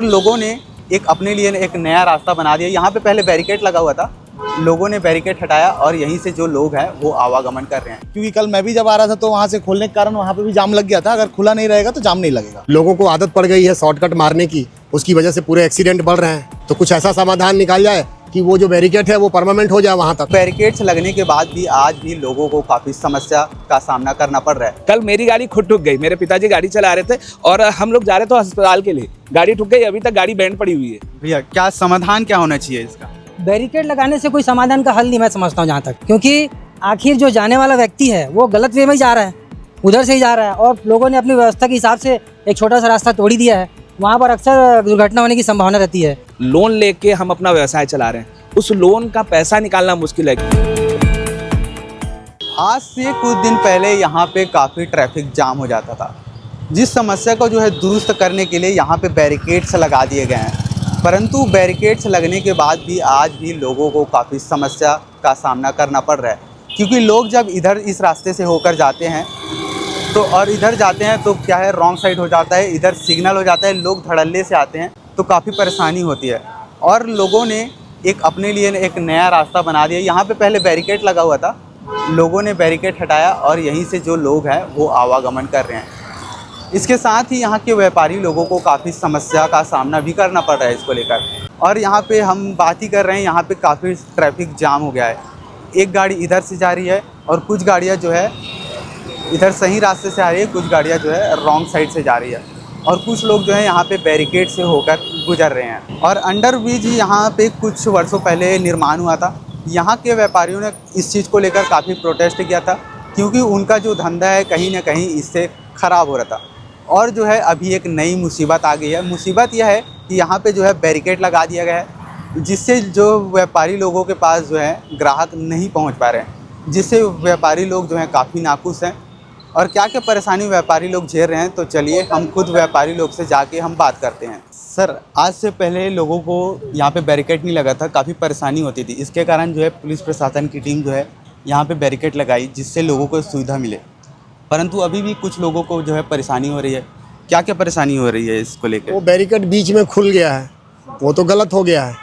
लोगों ने एक अपने लिए एक नया रास्ता बना दिया। यहाँ पे पहले बैरिकेड लगा हुआ था, लोगों ने बैरिकेड हटाया और यहीं से जो लोग हैं वो आवागमन कर रहे हैं। क्योंकि कल मैं भी जब आ रहा था तो वहाँ से खोलने के कारण वहाँ पे भी जाम लग गया था। अगर खुला नहीं रहेगा तो जाम नहीं लगेगा। लोगों को आदत पड़ गई है शॉर्टकट मारने की, उसकी वजह से पूरे एक्सीडेंट बढ़ रहे हैं। तो कुछ ऐसा समाधान निकाल जाए कि वो जो बैरिकेड है वो परमानेंट हो जाए वहाँ तक। बैरिकेड्स लगने के बाद भी आज भी लोगों को काफ़ी समस्या का सामना करना पड़ रहा है। कल मेरी गाड़ी खुद ठुक गई, मेरे पिताजी गाड़ी चला रहे थे और हम लोग जा रहे थे अस्पताल के लिए, गाड़ी ठुक गई, अभी तक गाड़ी बैंड पड़ी हुई है। भैया क्या समाधान क्या होना चाहिए इसका? बैरिकेड लगाने से कोई समाधान का हल नहीं मैं समझता हूँ जहाँ तक, क्योंकि आखिर जो जाने वाला व्यक्ति है वो गलत वे में ही जा रहा है, उधर से ही जा रहा है और लोगों ने अपनी व्यवस्था के हिसाब से एक छोटा सा रास्ता तोड़ ही दिया है। वहाँ पर अक्सर दुर्घटना होने की संभावना रहती है। लोन लेके हम अपना व्यवसाय चला रहे हैं, उस लोन का पैसा निकालना मुश्किल है। आज से कुछ दिन पहले यहाँ पे काफ़ी ट्रैफिक जाम हो जाता था, जिस समस्या को जो है दुरुस्त करने के लिए यहाँ पे बैरिकेड्स लगा दिए गए हैं। परंतु बैरिकेड्स लगने के बाद भी आज भी लोगों को काफ़ी समस्या का सामना करना पड़ रहा है, क्योंकि लोग जब इधर इस रास्ते से होकर जाते हैं तो और इधर जाते हैं तो क्या है, रॉन्ग साइड हो जाता है, इधर सिग्नल हो जाता है, लोग धड़ल्ले से आते हैं तो काफ़ी परेशानी होती है। और लोगों ने एक अपने लिए एक नया रास्ता बना दिया। यहाँ पे पहले बैरिकेड लगा हुआ था, लोगों ने बैरिकेड हटाया और यहीं से जो लोग हैं वो आवागमन कर रहे हैं। इसके साथ ही यहाँ के व्यापारी लोगों को काफ़ी समस्या का सामना भी करना पड़ रहा है इसको लेकर। और यहाँ पे हम बात ही कर रहे हैं, यहाँ पे काफ़ी ट्रैफिक जाम हो गया है। एक गाड़ी इधर से जा रही है और कुछ गाड़ियाँ जो है इधर सही रास्ते से आ रही है, कुछ गाड़ियाँ जो है रॉन्ग साइड से जा रही है और कुछ लोग जो है यहाँ पे बैरिकेड से होकर गुजर रहे हैं। और अंडर ब्रिज यहाँ पे कुछ वर्षों पहले निर्माण हुआ था। यहाँ के व्यापारियों ने इस चीज़ को लेकर काफ़ी प्रोटेस्ट किया था, क्योंकि उनका जो धंधा है कहीं ना कहीं इससे ख़राब हो रहा था। और जो है अभी एक नई मुसीबत आ गई है। मुसीबत यह है कि यहाँ पे जो है बैरिकेड लगा दिया गया है, जिससे जो व्यापारी लोगों के पास जो है ग्राहक नहीं पहुँच पा रहे हैं, जिससे व्यापारी लोग जो हैं काफ़ी नाखुश हैं। और क्या क्या परेशानी व्यापारी लोग झेल रहे हैं, तो चलिए हम खुद व्यापारी लोग से जाके हम बात करते हैं। सर, आज से पहले लोगों को यहाँ पे बैरिकेड नहीं लगा था, काफ़ी परेशानी होती थी। इसके कारण जो है पुलिस प्रशासन की टीम जो है यहाँ पे बैरिकेड लगाई, जिससे लोगों को सुविधा मिले। परंतु अभी भी कुछ लोगों को जो है परेशानी हो रही है। क्या क्या परेशानी हो रही है इसको लेकर? वो बैरिकेड बीच में खुल गया है, वो तो गलत हो गया है।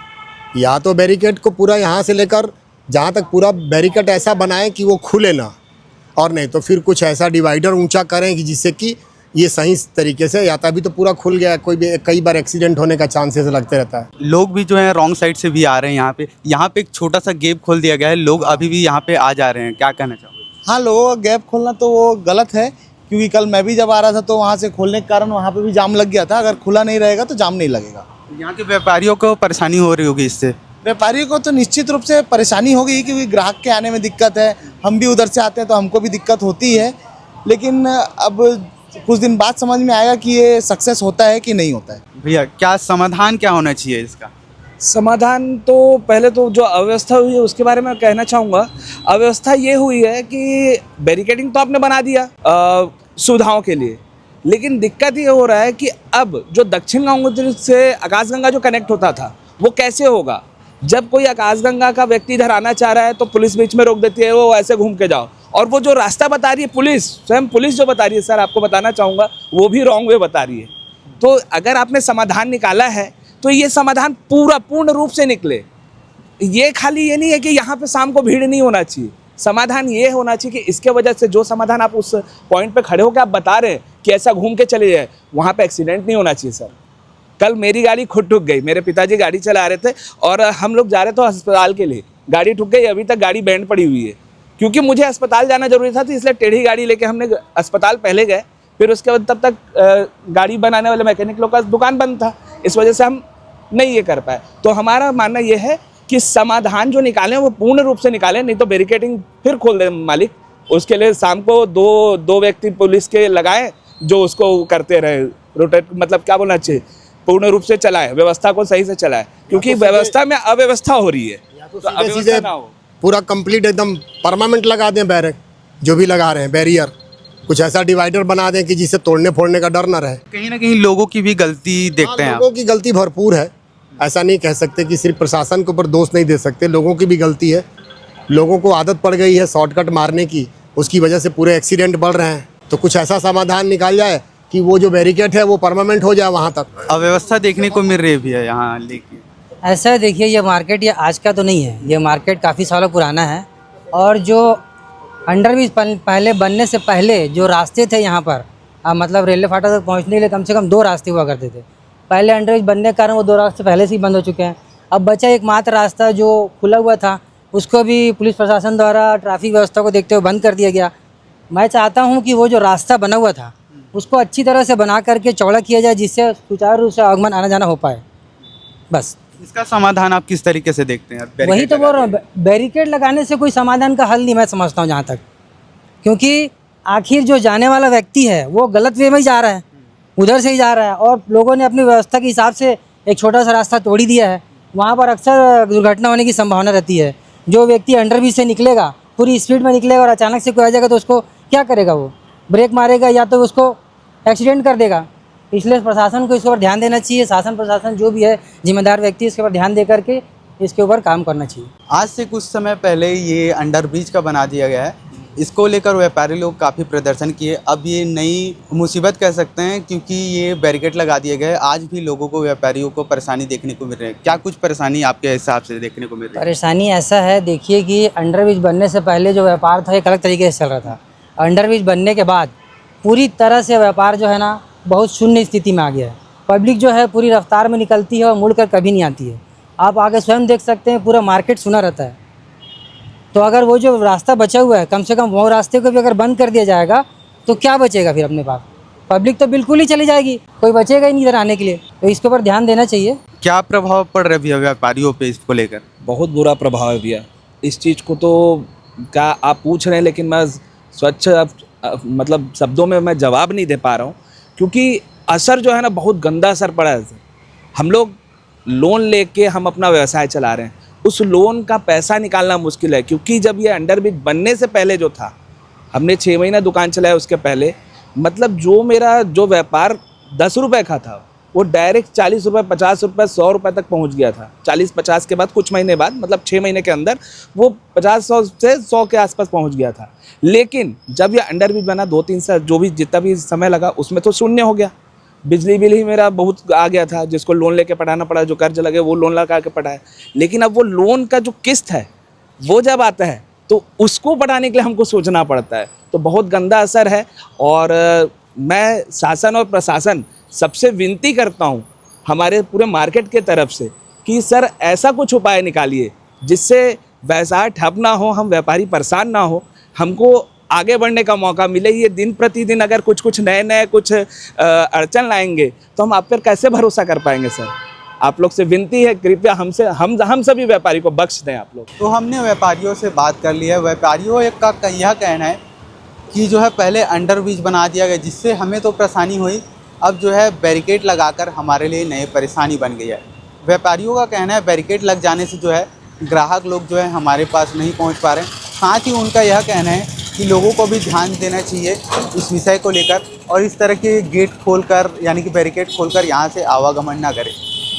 या तो बैरिकेड को पूरा यहाँ से लेकर जहाँ तक पूरा बैरिकेड ऐसा बनाएं कि वो खुले ना, और नहीं तो फिर कुछ ऐसा डिवाइडर ऊंचा करें कि जिससे कि ये सही तरीके से, या तो अभी तो पूरा खुल गया है, कई बार एक्सीडेंट होने का चांसेस लगते रहता है। लोग भी जो है रॉन्ग साइड से भी आ रहे हैं। यहाँ पे एक छोटा सा गेप खोल दिया गया है, लोग अभी भी यहाँ पे आ जा रहे हैं। क्या कहना चाहोगे? हाँ, लोगों का गैप खोलना तो वो गलत है, क्योंकि कल मैं भी जब आ रहा था तो वहाँ से खोलने के कारण वहाँ पे भी जाम लग गया था। अगर खुला नहीं रहेगा तो जाम नहीं लगेगा। यहाँ के व्यापारियों को परेशानी हो रही होगी इससे? व्यापारियों को तो निश्चित रूप से परेशानी होगी, क्योंकि ग्राहक के आने में दिक्कत है। हम भी उधर से आते हैं तो हमको भी दिक्कत होती है। लेकिन अब कुछ दिन बाद समझ में आएगा कि ये सक्सेस होता है कि नहीं होता है। भैया क्या समाधान क्या होना चाहिए इसका? समाधान तो पहले तो जो अव्यवस्था हुई है उसके बारे में कहना चाहूँगा। अव्यवस्था ये हुई है कि बैरिकेडिंग तो आपने बना दिया सुविधाओं के लिए, लेकिन दिक्कत ये हो रहा है कि अब जो दक्षिण गंगोत्री से आकाशगंगा जो कनेक्ट होता था वो कैसे होगा। जब कोई आकाशगंगा का व्यक्ति इधर आना चाह रहा है तो पुलिस बीच में रोक देती है, वो ऐसे घूम के जाओ। और वो जो रास्ता बता रही है पुलिस, स्वयं पुलिस जो बता रही है, सर आपको बताना चाहूँगा, वो भी रॉन्ग वे बता रही है। तो अगर आपने समाधान निकाला है तो ये समाधान पूर्ण रूप से निकले। ये खाली ये नहीं है कि यहाँ पे शाम को भीड़ नहीं होना चाहिए। समाधान ये होना चाहिए कि इसके वजह से जो समाधान आप उस पॉइंट पे खड़े होकर आप बता रहे हैं कि ऐसा घूम के चले जाए, वहाँ पे एक्सीडेंट नहीं होना चाहिए। सर, कल मेरी गाड़ी खुद ठुक गई, मेरे पिताजी गाड़ी चला रहे थे और हम लोग जा रहे थे अस्पताल के लिए, गाड़ी ठुक गई, अभी तक गाड़ी बैंड पड़ी हुई है। क्योंकि मुझे अस्पताल जाना जरूरी था तो इसलिए टेढ़ी गाड़ी लेके हमने अस्पताल पहले गए, फिर उसके बाद तब तक गाड़ी बनाने वाले मैकेनिक लोग का दुकान बंद था, इस वजह से हम नहीं ये कर पाए। तो हमारा मानना ये है कि समाधान जो निकालें वो पूर्ण रूप से निकालें, नहीं तो बैरिकेडिंग फिर खोल दे मालिक। उसके लिए शाम को दो व्यक्ति पुलिस के लगाएं जो उसको करते रहे, रोटेट, मतलब क्या बोलना चाहिए, पूर्ण रूप से चलाएं, व्यवस्था को सही से चलाएं, क्योंकि व्यवस्था में अव्यवस्था हो रही है। तो अव्यवस्था ना हो, पूरा कंप्लीट एकदम परमानेंट लगा दें बैरिक, जो भी लगा रहे हैं बैरियर, कुछ ऐसा डिवाइडर बना दें कि जिससे तोड़ने फोड़ने का डर ना रहे। कहीं ना कहीं लोगों की भी गलती देखते हैं। लोगों की गलती भरपूर है, ऐसा नहीं कह सकते कि सिर्फ प्रशासन के ऊपर दोष नहीं दे सकते, लोगों की भी गलती है। लोगों को आदत पड़ गई है शॉर्टकट मारने की, उसकी वजह से पूरे एक्सीडेंट बढ़ रहे हैं। तो कुछ ऐसा समाधान निकाल जाए कि वो जो बैरिकेड है वो परमानेंट हो जाए वहाँ तक। अव्यवस्था देखने को मिल रही भी है यहाँ, लेकिन ऐसा है, देखिए ये मार्केट ये आज का तो नहीं है, ये मार्केट काफ़ी सालों पुराना है। और जो अंडरब्रिज पहले बनने से पहले जो रास्ते थे यहाँ पर, मतलब रेलवे फाटक तक पहुँचने के लिए कम से कम 2 रास्ते हुआ करते थे। पहले अंडरब्रिज बनने के कारण वो 2 रास्ते पहले से ही बंद हो चुके हैं। अब बचा एकमात्र रास्ता जो खुला हुआ था, उसको भी पुलिस प्रशासन द्वारा ट्रैफिक व्यवस्था को देखते हुए बंद कर दिया गया। मैं चाहता हूँ कि वो जो रास्ता बना हुआ था उसको अच्छी तरह से बना करके चौड़ा किया जाए, जिससे सुचारू रूप से आगमन आना जाना हो पाए। बस इसका समाधान आप किस तरीके से देखते हैं? वही तो बोल रहा हूँ, बैरिकेड लगाने से कोई समाधान का हल नहीं मैं समझता हूँ जहाँ तक, क्योंकि आखिर जो जाने वाला व्यक्ति है वो गलत वे में ही जा रहा है, उधर से ही जा रहा है। और लोगों ने अपनी व्यवस्था के हिसाब से एक छोटा सा रास्ता तोड़ ही दिया है। वहाँ पर अक्सर दुर्घटना होने की संभावना रहती है। जो व्यक्ति अंडरब्रिज से निकलेगा, पूरी स्पीड में निकलेगा और अचानक से कोई आ जाएगा तो उसको क्या करेगा? वो ब्रेक मारेगा या तो उसको एक्सीडेंट कर देगा। इसलिए प्रशासन को इसके ऊपर ध्यान देना चाहिए। शासन प्रशासन जो भी है जिम्मेदार व्यक्ति, इसके ऊपर ध्यान दे करके इसके ऊपर काम करना चाहिए। आज से कुछ समय पहले ये अंडरब्रिज का बना दिया गया है, इसको लेकर व्यापारी लोग काफ़ी प्रदर्शन किए। अब ये नई मुसीबत कह सकते हैं, क्योंकि ये बैरिकेड लगा दिए गए। आज भी लोगों को, व्यापारियों को परेशानी देखने को मिल रही है। क्या कुछ परेशानी आपके हिसाब से देखने को मिल रही है? परेशानी ऐसा है, देखिए कि अंडरब्रिज बनने से पहले जो व्यापार था एक अलग तरीके से चल रहा था। अंडरब्रिज बनने के बाद पूरी तरह से व्यापार जो है ना बहुत शून्य स्थिति में आ गया है। पब्लिक जो है पूरी रफ्तार में निकलती है और मुड़कर कभी नहीं आती है। आप आगे स्वयं देख सकते हैं, पूरा मार्केट सुना रहता है। तो अगर वो जो रास्ता बचा हुआ है, कम से कम वो रास्ते को भी अगर बंद कर दिया जाएगा तो क्या बचेगा फिर अपने पास? पब्लिक तो बिल्कुल ही चली जाएगी, कोई बचेगा ही नहीं इधर आने के लिए। तो इसके ऊपर ध्यान देना चाहिए। क्या प्रभाव पड़ रहा है भैया व्यापारियों पे इसको लेकर? बहुत बुरा प्रभाव है भैया। इस चीज़ को तो क्या आप पूछ रहे हैं, लेकिन मैं स्वच्छ मतलब शब्दों में मैं जवाब नहीं दे पा रहा हूँ, क्योंकि असर जो है ना बहुत गंदा असर पड़ा है। हम लोग लोन लेके हम अपना व्यवसाय चला रहे हैं, उस लोन का पैसा निकालना मुश्किल है। क्योंकि जब ये अंडरब्रिज बनने से पहले जो था, हमने 6 महीना दुकान चलाया, उसके पहले मतलब जो मेरा जो व्यापार 10 रुपये का था वो डायरेक्ट 40 रुपये, 50 रुपये, 100 रुपये तक पहुंच गया था। 40-50 के बाद कुछ महीने बाद, मतलब 6 महीने के अंदर वो 50-100 से 100 के आसपास पहुंच गया था। लेकिन जब ये अंडरब्रिज बना 2-3 साल, जो भी जितना भी समय लगा उसमें तो शून्य हो गया। बिजली बिल ही मेरा बहुत आ गया था, जिसको लोन लेके पढ़ाना पड़ा, जो कर्ज लगे वो लोन लगा के पढ़ाया। लेकिन अब वो लोन का जो किस्त है वो जब आता है तो उसको बढ़ाने के लिए हमको सोचना पड़ता है। तो बहुत गंदा असर है। और मैं शासन और प्रशासन सबसे विनती करता हूँ हमारे पूरे मार्केट के तरफ से कि सर ऐसा कुछ उपाय निकालिए जिससे व्यवसाय ठप ना हो, हम व्यापारी परेशान ना हो, हमको आगे बढ़ने का मौका मिले। ये दिन प्रतिदिन अगर कुछ नए कुछ अड़चन लाएंगे तो हम आप पर कैसे भरोसा कर पाएंगे? सर आप लोग से विनती है, कृपया हमसे हम सभी व्यापारी को बख्श दें आप लोग। तो हमने व्यापारियों से बात कर ली है। व्यापारियों का यह कहना है कि जो है पहले अंडरब्रिज बना दिया गया, जिससे हमें तो परेशानी हुई, अब जो है बैरिकेड लगाकर हमारे लिए नई परेशानी बन गई है। व्यापारियों का कहना है बैरिकेड लग जाने से जो है ग्राहक लोग जो है हमारे पास नहीं पहुंच पा रहे हैं। साथ ही उनका यह कहना है कि लोगों को भी ध्यान देना चाहिए इस विषय को लेकर, और इस तरह के गेट खोलकर यानी कि बैरिकेड खोलकर यहाँ से आवागमन ना करें।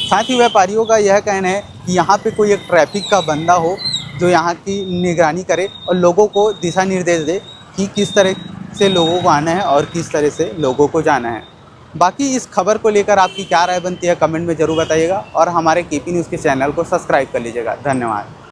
साथ ही व्यापारियों का यह कहना है कि यहाँ पे कोई एक ट्रैफिक का बंदा हो जो यहाँ की निगरानी करे और लोगों को दिशा निर्देश दे कि किस तरह से लोगों को आना है और किस तरह से लोगों को जाना है। बाकी इस खबर को लेकर आपकी क्या राय बनती है कमेंट में ज़रूर बताइएगा, और हमारे केपी न्यूज़ के चैनल को सब्सक्राइब कर लीजिएगा। धन्यवाद।